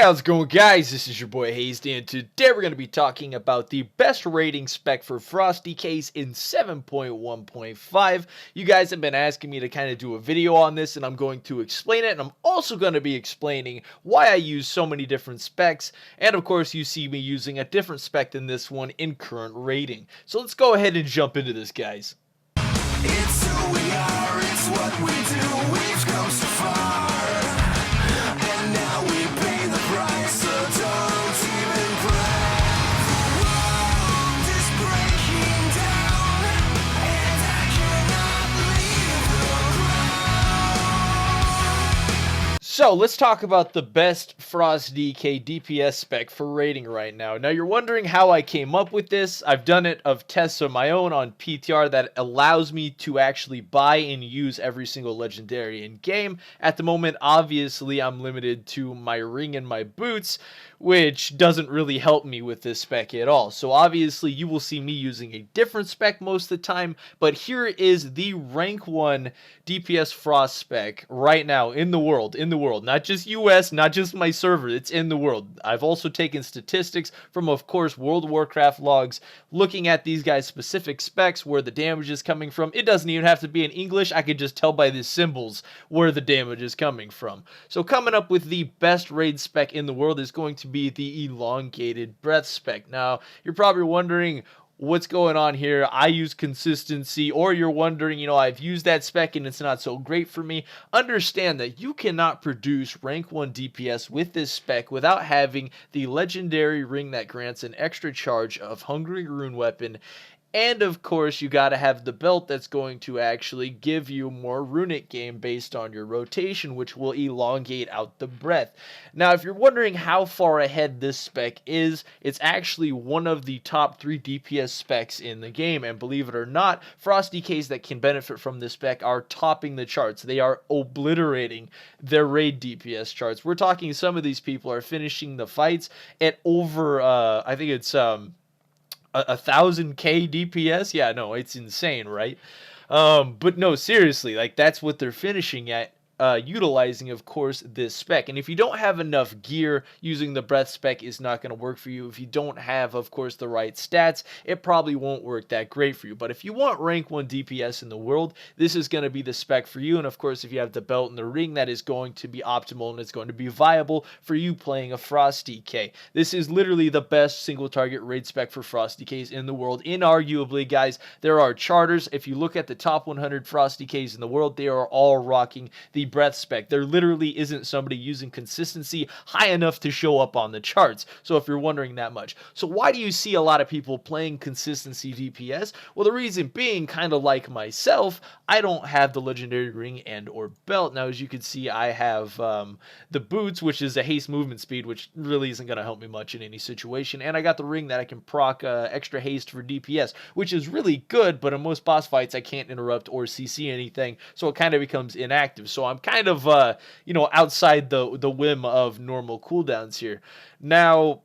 How's it going, guys? This is your boy Hazzed, and today we're going to be talking about the best rating spec for Frost DKs in 7.1.5. You guys have been asking me to kind of do a video on this, and I'm going to explain it, and I'm also going to be explaining why I use so many different specs, and of course you see me using a different spec than this one in current rating. So let's go ahead and jump into this, guys. It's who we are, it's what we do, we've come so far, and now we pay the price, so don't even cry. The world is breaking down, and I cannot leave the ground. So let's talk about the best Frost DK DPS spec for rating right now. Now you're wondering how I came up with this. I've done it of tests of my own on PTR that allows me to actually buy and use every single legendary in game. At the moment, obviously, I'm limited to my ring and my boots, which doesn't really help me with this spec at all. So obviously you will see me using a different spec most of the time, but here is the rank 1 DPS Frost spec right now in the world, not just US, not just my server, it's in the world. I've also taken statistics from, of course, World of Warcraft logs, looking at these guys' specific specs, where the damage is coming from. It doesn't even have to be in English, I could just tell by the symbols where the damage is coming from. So coming up with the best raid spec in the world is going to be the elongated breath spec. Now, you're probably wondering, what's going on here? I use consistency, or you're wondering, I've used that spec and it's not so great for me. Understand that you cannot produce rank 1 DPS with this spec without having the legendary ring that grants an extra charge of Hungry Rune Weapon. And of course, you gotta have the belt that's going to actually give you more runic game based on your rotation, which will elongate out the breath. Now, if you're wondering how far ahead this spec is, it's actually one of the top 3 DPS specs in the game. And believe it or not, Frost DKs that can benefit from this spec are topping the charts. They are obliterating their raid DPS charts. We're talking some of these people are finishing the fights at over, I think it's 1,000k DPS. Yeah, no, it's insane, right? But no, seriously, like that's what they're finishing at, utilizing, of course, this spec. And if you don't have enough gear, using the breath spec is not going to work for you. If you don't have, of course, the right stats, it probably won't work that great for you. But if you want rank 1 DPS in the world, this is going to be the spec for you. And of course, if you have the belt and the ring, that is going to be optimal and it's going to be viable for you playing a Frost DK. This is literally the best single target raid spec for Frost DKs in the world. Inarguably, guys, there are charters. If you look at the top 100 Frost DKs in the world, they are all rocking the breath spec. There literally isn't somebody using consistency high enough to show up on the charts. So if you're wondering that much. So why do you see a lot of people playing consistency DPS? Well, the reason being, kind of like myself, I don't have the legendary ring and or belt. Now, as you can see, I have the boots, which is a haste movement speed, which really isn't going to help me much in any situation. And I got the ring that I can proc extra haste for DPS, which is really good, but in most boss fights, I can't interrupt or CC anything, so it kind of becomes inactive. So I'm kind of, outside the whim of normal cooldowns here. Now,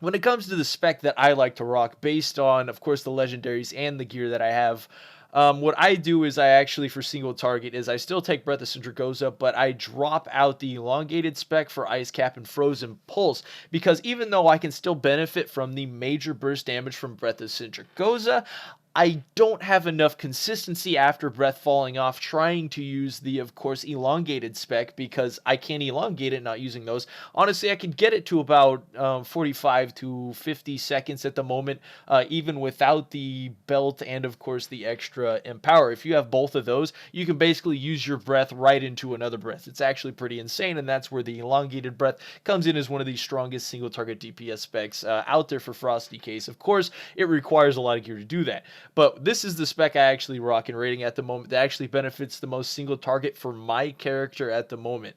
when it comes to the spec that I like to rock, based on, of course, the legendaries and the gear that I have, what I do is I actually, for single target, is I still take Breath of Sindragosa, but I drop out the elongated spec for Ice Cap and Frozen Pulse, because even though I can still benefit from the major burst damage from Breath of Sindragosa, I don't have enough consistency after breath falling off trying to use the, of course, elongated spec, because I can't elongate it not using those. Honestly, I can get it to about 45 to 50 seconds at the moment, even without the belt and, of course, the extra empower. If you have both of those, you can basically use your breath right into another breath. It's actually pretty insane, and that's where the elongated breath comes in as one of the strongest single target DPS specs out there for Frost DKs. Of course, it requires a lot of gear to do that. But this is the spec I actually rock and rating at the moment that actually benefits the most single target for my character at the moment.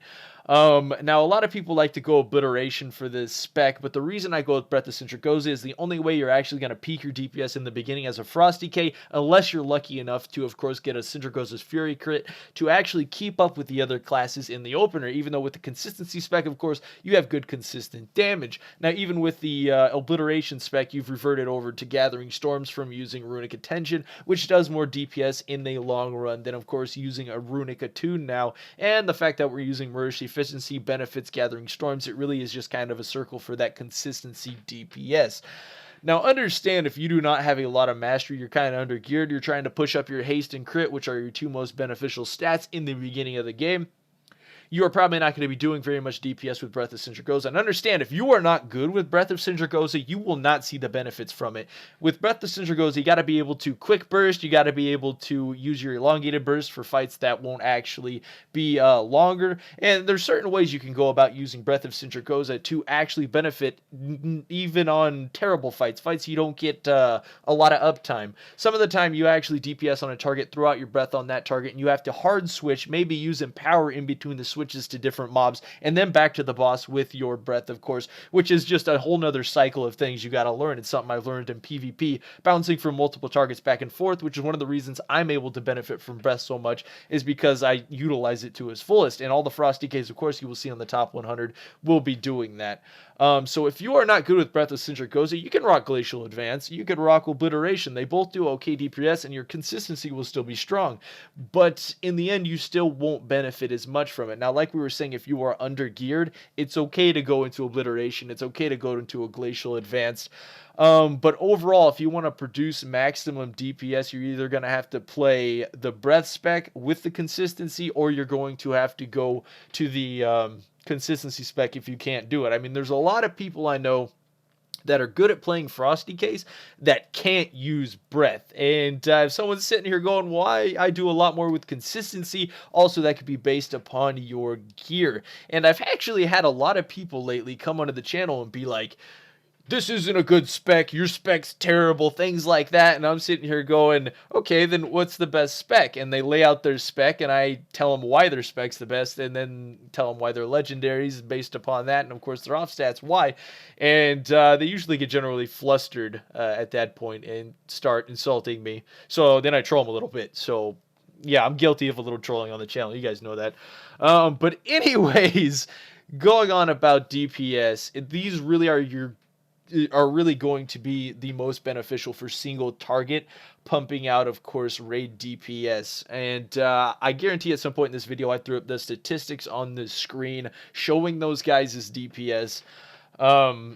Now, a lot of people like to go obliteration for this spec, but the reason I go with Breath of Sindragosa is the only way you're actually going to peak your DPS in the beginning as a Frost DK, unless you're lucky enough to, of course, get a Sindragosa's Fury crit to actually keep up with the other classes in the opener, even though with the consistency spec, of course, you have good consistent damage. Now, even with the obliteration spec, you've reverted over to Gathering Storms from using Runic Attention, which does more DPS in the long run than, of course, using a Runic Attune now, and the fact that we're using Mercy efficiency, benefits, gathering storms. It really is just kind of a circle for that consistency DPS. Now, understand if you do not have a lot of mastery, you're kind of under geared, you're trying to push up your haste and crit, which are your two most beneficial stats in the beginning of the game, you are probably not going to be doing very much DPS with Breath of Sindragosa. And understand, if you are not good with Breath of Sindragosa, you will not see the benefits from it. With Breath of Sindragosa, you got to be able to quick burst, you got to be able to use your elongated burst for fights that won't actually be longer. And there's certain ways you can go about using Breath of Sindragosa to actually benefit even on terrible fights, fights you don't get a lot of uptime. Some of the time you actually DPS on a target, throw out your breath on that target, and you have to hard switch, maybe use Empower in between the switches to different mobs, and then back to the boss with your breath, of course, which is just a whole nother cycle of things you got to learn. It's something I've learned in PvP, bouncing from multiple targets back and forth, which is one of the reasons I'm able to benefit from breath so much, is because I utilize it to its fullest. And all the Frost DKs, of course, you will see on the top 100 will be doing that. So if you are not good with Breath of Sindragosa, you can rock Glacial Advance, you can rock Obliteration. They both do okay DPS, and your consistency will still be strong. But in the end, you still won't benefit as much from it. Now, like we were saying, if you are under geared, it's okay to go into Obliteration. It's okay to go into a Glacial Advance. But overall, if you want to produce maximum DPS, you're either going to have to play the breath spec with the consistency, or you're going to have to go to the consistency spec if you can't do it. I mean, there's a lot of people I know that are good at playing Frosty Case that can't use breath. And if someone's sitting here going, well, I do a lot more with consistency, also that could be based upon your gear. And I've actually had a lot of people lately come onto the channel and be like, this isn't a good spec, your spec's terrible, things like that. And I'm sitting here going, okay, then what's the best spec? And they lay out their spec, and I tell them why their spec's the best, and then tell them why they're legendaries based upon that, and of course their off stats why. And they usually get generally flustered at that point and start insulting me. So then I troll them a little bit. So yeah, I'm guilty of a little trolling on the channel, you guys know that. But anyways, going on about DPS, these really are really going to be the most beneficial for single target, pumping out, of course, raid DPS. And I guarantee at some point in this video I threw up the statistics on the screen showing those guys' DPS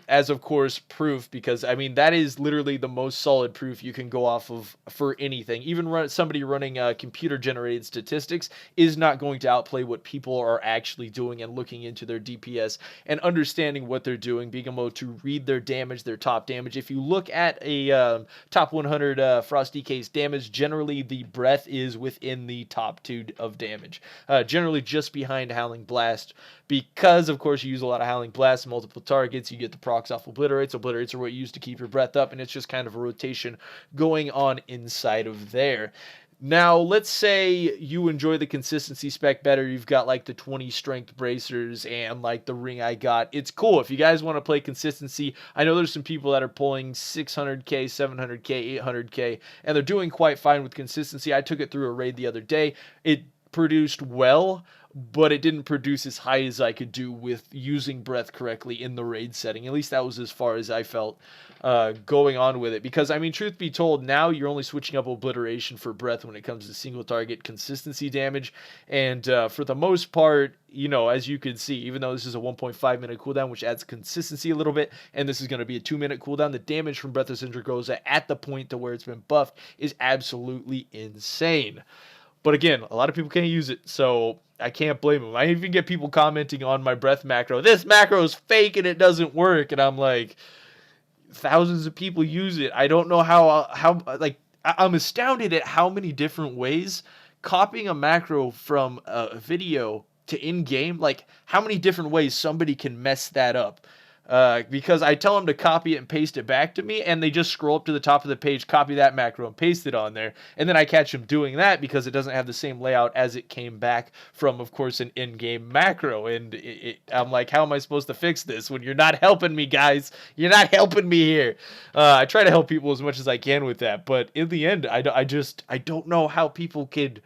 as, of course, proof, because I mean that is literally the most solid proof you can go off of for anything. Even somebody running computer generated statistics is not going to outplay what people are actually doing and looking into their DPS and understanding what they're doing, being able to read their damage, their top damage. If you look at a top 100 Frost DK's damage, generally the breath is within the top 2 of damage, generally just behind Howling Blast, because of course you use a lot of Howling Blast, multiple targets, you get the procs off Obliterates. Obliterates are what you use to keep your breath up, and it's just kind of a rotation going on inside of there. Now, let's say you enjoy the consistency spec better. You've got like the 20 strength bracers and like the ring I got. It's cool. If you guys want to play consistency, I know there's some people that are pulling 600k, 700k, 800k, and they're doing quite fine with consistency. I took it through a raid the other day. It produced well, but it didn't produce as high as I could do with using breath correctly in the raid setting. At least that was as far as I felt going on with it. Because, I mean, truth be told, now you're only switching up Obliteration for breath when it comes to single target consistency damage. And for the most part, you know, as you can see, even though this is a 1.5 minute cooldown, which adds consistency a little bit, and this is going to be a 2 minute cooldown, the damage from Breath of Sindragosa at the point to where it's been buffed is absolutely insane. But again, a lot of people can't use it, so I can't blame them. I even get people commenting on my breath macro, this macro is fake and it doesn't work. And I'm like, thousands of people use it. I don't know how like, I'm astounded at how many different ways copying a macro from a video to in-game, like how many different ways somebody can mess that up. Because I tell them to copy it and paste it back to me, and they just scroll up to the top of the page, copy that macro, and paste it on there. And then I catch them doing that because it doesn't have the same layout as it came back from, of course, an in-game macro. And I'm like, how am I supposed to fix this when you're not helping me, guys? You're not helping me here. I try to help people as much as I can with that, but in the end, I don't know how people can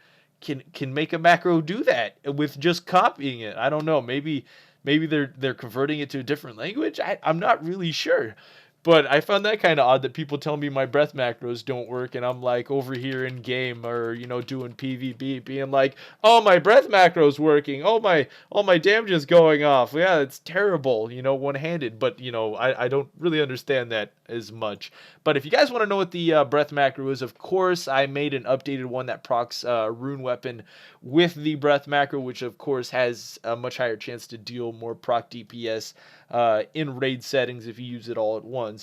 make a macro do that with just copying it. I don't know. Maybe they're converting it to a different language. I'm not really sure. But I found that kind of odd that people tell me my breath macros don't work, and I'm like over here in game or doing PvP, being like, oh, my breath macro's working, all my damage is going off. Yeah, it's terrible, one-handed. But I don't really understand that as much. But if you guys want to know what the breath macro is, of course I made an updated one that procs rune weapon with the breath macro, which of course has a much higher chance to deal more proc DPS in raid settings if you use it all at once.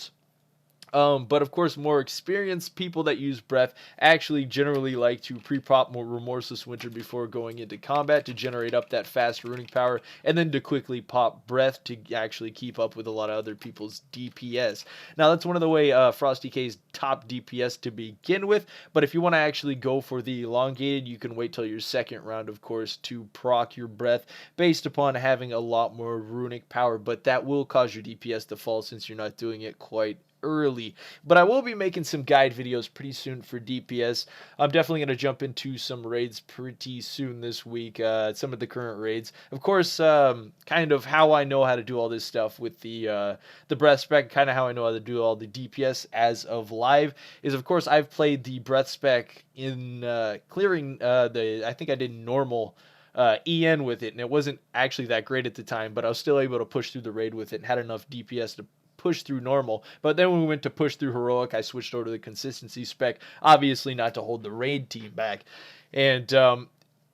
But of course, more experienced people that use breath actually generally like to pre-pop more Remorseless Winter before going into combat to generate up that fast runic power, and then to quickly pop breath to actually keep up with a lot of other people's DPS. Now, that's one of the way FrostDK's top DPS to begin with, but if you want to actually go for the elongated, you can wait till your second round, of course, to proc your breath based upon having a lot more runic power, but that will cause your DPS to fall since you're not doing it quite early. But I will be making some guide videos pretty soon for DPS. I'm definitely going to jump into some raids pretty soon this week, some of the current raids. Of course, kind of how I know how to do all this stuff with the breath spec, kind of how I know how to do all the DPS as of live, is of course I've played the breath spec in clearing I think I did normal EN with it, and it wasn't actually that great at the time, but I was still able to push through the raid with it and had enough DPS to push through normal. But then when we went to push through heroic, I switched over to the consistency spec, obviously not to hold the raid team back. And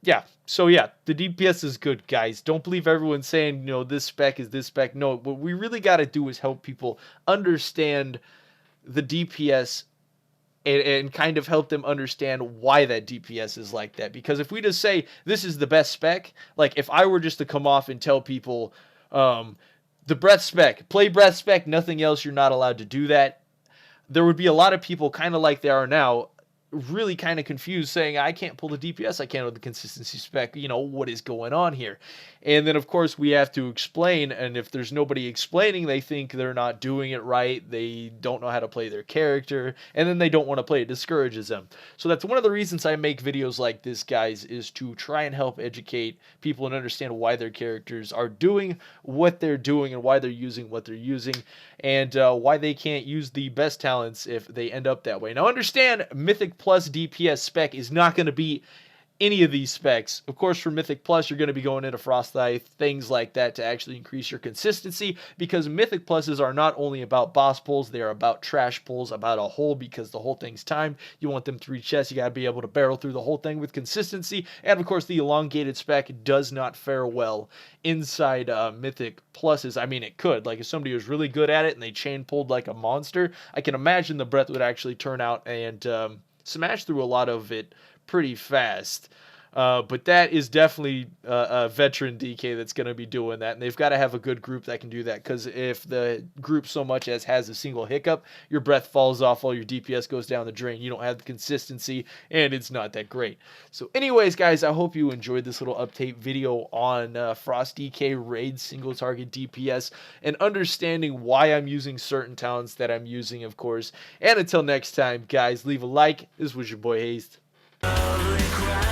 yeah, so yeah, the DPS is good, guys. Don't believe everyone saying, this spec is this spec. No, what we really got to do is help people understand the DPS and kind of help them understand why that DPS is like that. Because if we just say this is the best spec, like if I were just to come off and tell people, the breath spec, play breath spec, nothing else, you're not allowed to do that, there would be a lot of people kind of like they are now, really kind of confused, saying, I can't pull the DPS, I can't with the consistency spec, what is going on here? And then, of course, we have to explain, and if there's nobody explaining, they think they're not doing it right, they don't know how to play their character, and then they don't want to play. It discourages them. So that's one of the reasons I make videos like this, guys, is to try and help educate people and understand why their characters are doing what they're doing and why they're using what they're using, and why they can't use the best talents if they end up that way. Now, understand, Mythic Plus DPS spec is not going to be any of these specs. Of course, for Mythic Plus, you're going to be going into Frost Eye, things like that to actually increase your consistency, because Mythic Pluses are not only about boss pulls, they are about trash pulls, about a hole, because the whole thing's timed. You want them 3 chests, you got to be able to barrel through the whole thing with consistency, and of course, the elongated spec does not fare well inside Mythic Pluses. I mean, it could. Like, if somebody was really good at it and they chain pulled like a monster, I can imagine the breath would actually turn out and smash through a lot of it pretty fast. But that is definitely a veteran DK that's going to be doing that, and they've got to have a good group that can do that, because if the group so much as has a single hiccup, your breath falls off, all your DPS goes down the drain, you don't have the consistency, and it's not that great. So anyways, guys, I hope you enjoyed this little update video on FrostDK Raid Single Target DPS, and understanding why I'm using certain talents that I'm using, of course. And until next time, guys, leave a like. This was your boy Hazzed. Every cry